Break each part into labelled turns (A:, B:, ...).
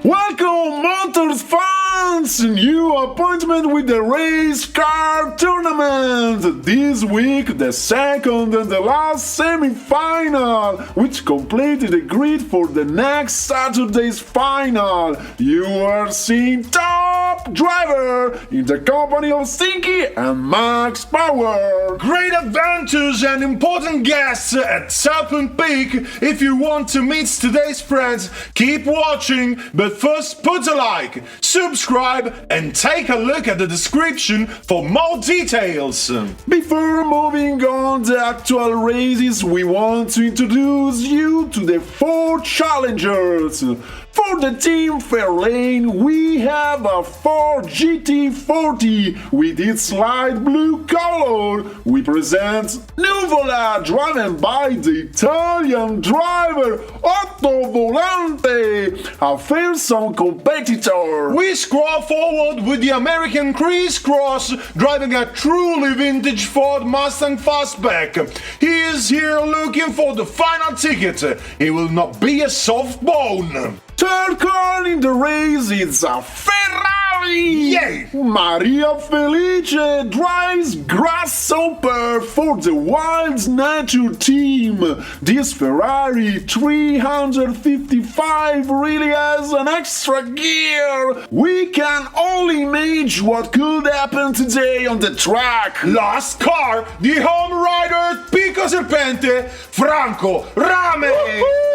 A: Welcome, Motors fans! New appointment with the race car tournament! This week, the second and the last semi-final, which completed the grid for the next Saturday's final. You are seeing top driver in the company of Stinky and Max Power.
B: Great adventures and important guests at Serpent Peak. If you want to meet today's friends, keep watching, but first put a like, subscribe and take a look at the description for more details.
A: Before moving on to the actual races, we want to introduce you to the 4 challengers. For the team Fairlane, we have a Ford GT40 with its light blue color. We present Nuvola, driven by the Italian driver Otto Volante, a fearsome competitor.
B: We scroll forward with the American Chris Cross, driving a truly vintage Ford Mustang Fastback. He is here looking for the final ticket. He will not be a soft bone.
A: Third car in the race is a Ferrari!
B: Yay!
A: Maria Felice drives Grasshopper for the Wild Nature team. This Ferrari 355 really has an extra gear. We can only imagine what could happen today on the track.
B: Last car, the home rider Pico Serpente, Franco Rame.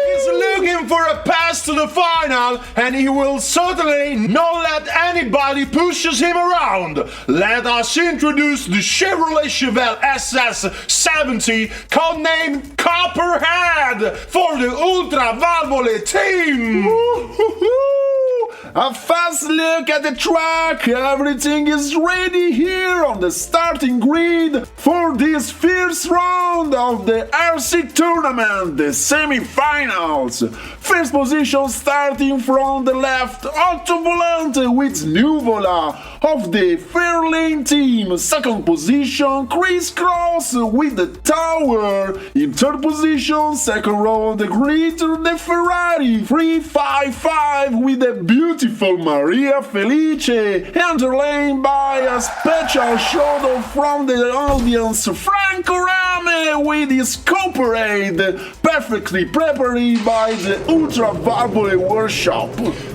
B: He's looking for a pass to the final, and he will certainly not let anybody pushes him around. Let us introduce the Chevrolet Chevelle SS70, codenamed Copperhead, for the Ultra Valvole team.
A: A fast look at the track. Everything is ready here on the starting grid for this first round of the RC tournament, the semi-finals. First position starting from the left, Otto Volante with Nuvola of the Fairlane team. Second position, Chris Cross with the Tower. In third position, second row on the grid, the Ferrari 355 with the beautiful Maria Felice, underlain by a special shout-out from the audience, Franco Rame with his Copperhead, perfectly prepared by the Ultra Valvole workshop.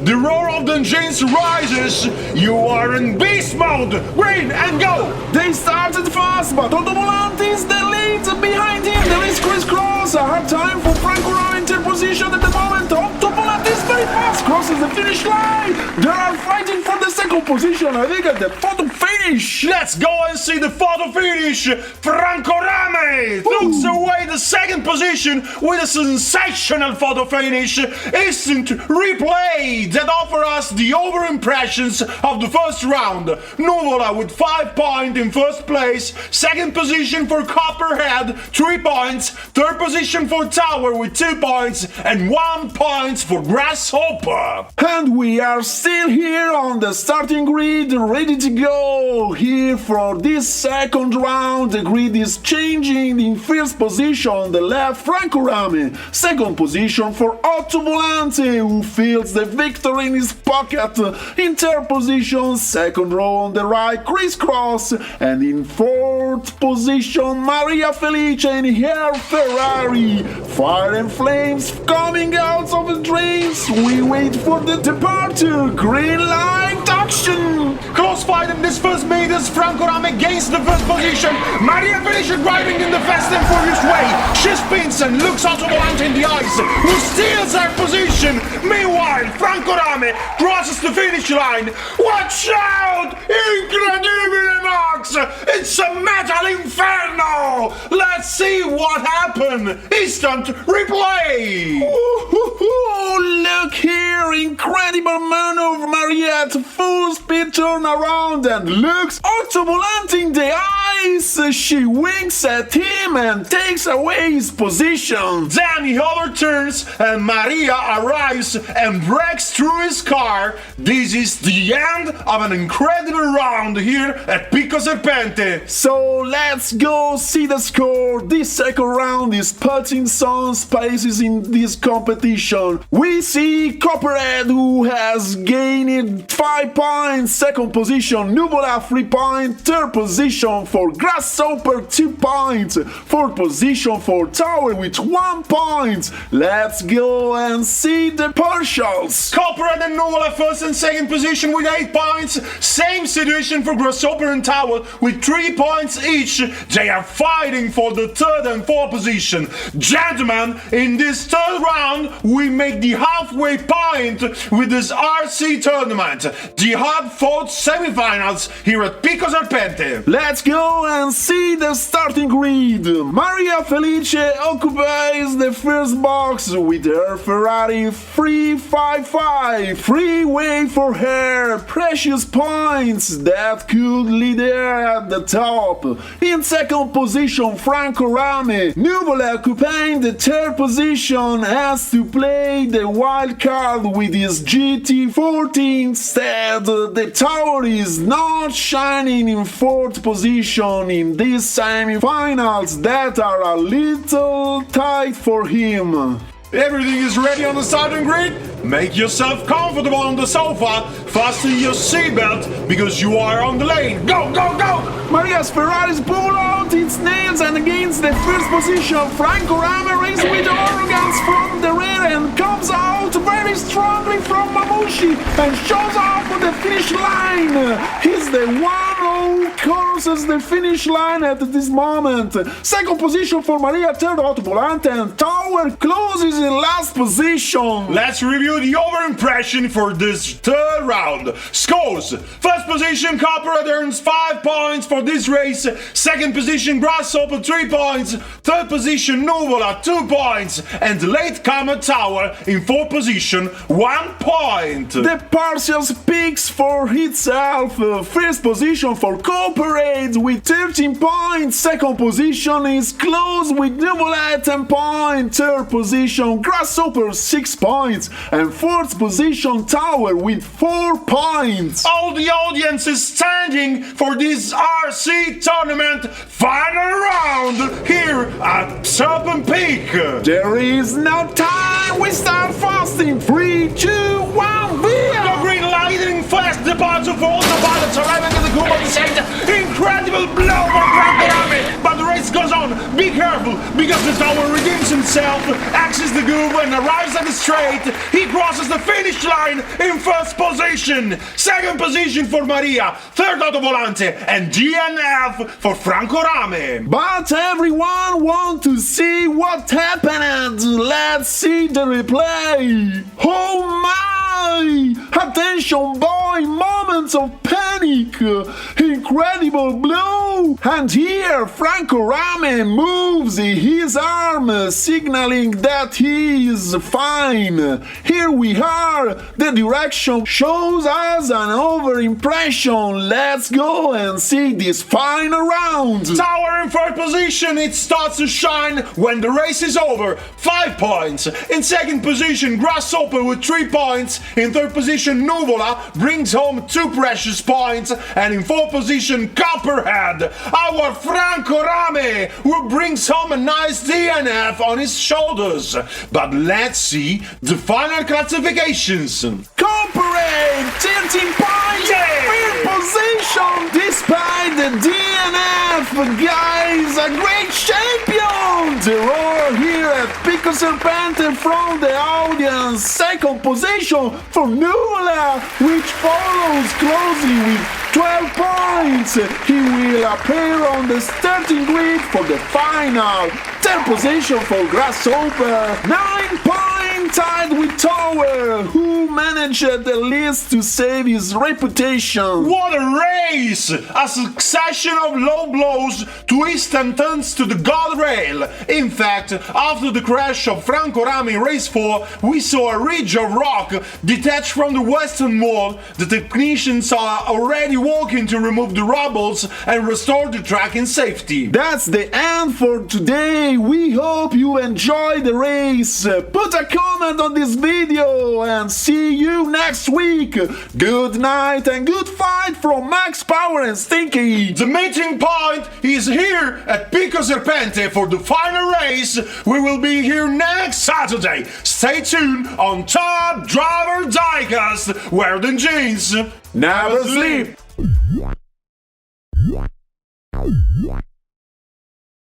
B: The roar of the engines rises. You are in beast mode. Green and go.
A: They started fast, but Otto Volante is the lead behind him. There is Chris Cross. A hard time for Franco Rame in third position at the moment. Otto Volante is very fast, crosses the finish line. They are fighting for the second position. I think at the photo finish.
B: Let's go and see the photo finish. Franco Rame looks away the second position with a sensational photo finish. Instant replay that offer us the over impressions of the first round. Nuvola with 5 points in first place. Second position for Copperhead, 3 points. Third position for Tower with 2 points. And 1 point for Grasshopper.
A: And we are still here on the starting grid, ready to go. Here for this second round, the grid is changing. In first position on the left, Franco Rame. Second position for Otto Volante, who feels the victory in his pocket. In third position, second row on the right, Chris Cross. And in fourth position, Maria Felice in her Ferrari. Fire and flames coming out of the drains. We wait for the departure. Green light action!
B: Close fight in this first meters. Franco Rame gains the first position. Maria Felice driving in the fast and furious way. She spins and looks Otto Volante in the eyes, who steals her position. Meanwhile, Franco Rame crosses the finish line. Watch out! Incredibile Max! box. It's a metal inferno. Let's see what happened. Instant replay.
A: Oh, look here, incredible maneuver, Maria at full speed turnaround and looks autovolanting the ice. She winks at him and takes away his position.
B: Then he overturns and Maria arrives and breaks through his car. This is the end of an incredible round here at Pico Serpente.
A: So let's go see the score. This second round is putting some spaces in this competition. We see Copperhead, who has gained 5 points, second position, Nuvola 3 points, third position for Grasshopper 2 points, fourth position for Tower with 1 point. Let's go and see the partials.
B: Copperhead and Nuvola first and second position with 8 points. Same situation for Grasshopper and Tower with 3 points each. They are fighting for the third and fourth position. Gentlemen, in this third round, we make the halfway point with this RC tournament. The hard-fought semifinals here at Pico Serpente.
A: Let's go and see the starting grid. Maria Felice occupies the first box with her Ferrari 355. Freeway for her, precious points that could lead her at the top. In second position, Franco Rame. Nuvola occupying the third position has to play the wild card with his GT40 instead. The Tower is not shining in fourth position in these semi-finals that are a little tight for him.
B: Everything is ready on the starting grid. Make yourself comfortable on the sofa. Fasten your seatbelt because you are on the lane. Go, go, go!
A: Maria's Ferraris pull out its nails and gains the first position. Franco Rame races with arrogance from the rear and comes out very strongly from Mamushi and shows up on the finish line. He's the one who crosses the finish line at this moment. Second position for Maria, third Autovolante, and Tower closes in last position.
B: Let's review the over impression for this third round. Scores: first position, Copperhead earns 5 points for this race. Second position, Grasshopper 3 points. Third position, Nuvola 2 points. And latecomer Tower in fourth position, 1 point.
A: The partial speaks for itself. First position for Copperhead with 13 points. Second position is close with Nuvola 10 points. Third position, Grasshopper 6 points. And fourth position, Tower with 4 points.
B: All the audience is standing for this RC tournament final round here at Serpent Peak.
A: There is no time. We start fasting. 3, 2, 1,
B: The green lightning fast departure for all the pilots arriving at the Cuba center. Incredible blow for Franco Rame. But the race goes on. Be careful because the Tower redeems himself, axes the groove and arrives at the straight. He crosses the finish line in first position. Second position for Maria. Third Autovolante. And DNF for Franco Rame.
A: But everyone wants to see what happened. Let's see the replay. Oh my! Attention boy, moments of panic. Incredible blow. And here Franco Rame moves his arm, signaling that he is fine. Here we are. The direction shows us an over impression. Let's go and see this final round.
B: Tower in third position. It starts to shine when the race is over. 5 points. In second position, Grasshopper with 3 points. In third position, Nuvola brings home 2 precious points. And in fourth position, Copperhead, our Franco Rame, who brings home a nice DNF on his shoulders. But let's see the final classifications.
A: Copperhead, 13 points, third position, despite the DNF. Guys, a great champion. The roar here at Pico Serpente from the audience. Second position for Nuvola, which follows closely with 12 points. He will appear on the starting grid for the final. Third position for Grasshopper, 9 points. tied with Tower, who managed at least to save his reputation.
B: What a race! A succession of low blows, twists and turns to the guardrail. In fact, after the crash of Franco Rame in race 4, we saw a ridge of rock detached from the western wall. The technicians are already working to remove the rubbles and restore the track in safety.
A: That's the end for today. We hope you enjoyed the race. Put a comment on this video and see you next week. Good night and good fight from Max Power and Stinky.
B: The meeting point is here at Pico Serpente for the final race. We will be here next Saturday. Stay tuned on Top Driver Diecast, wear the jeans.
A: Never sleep.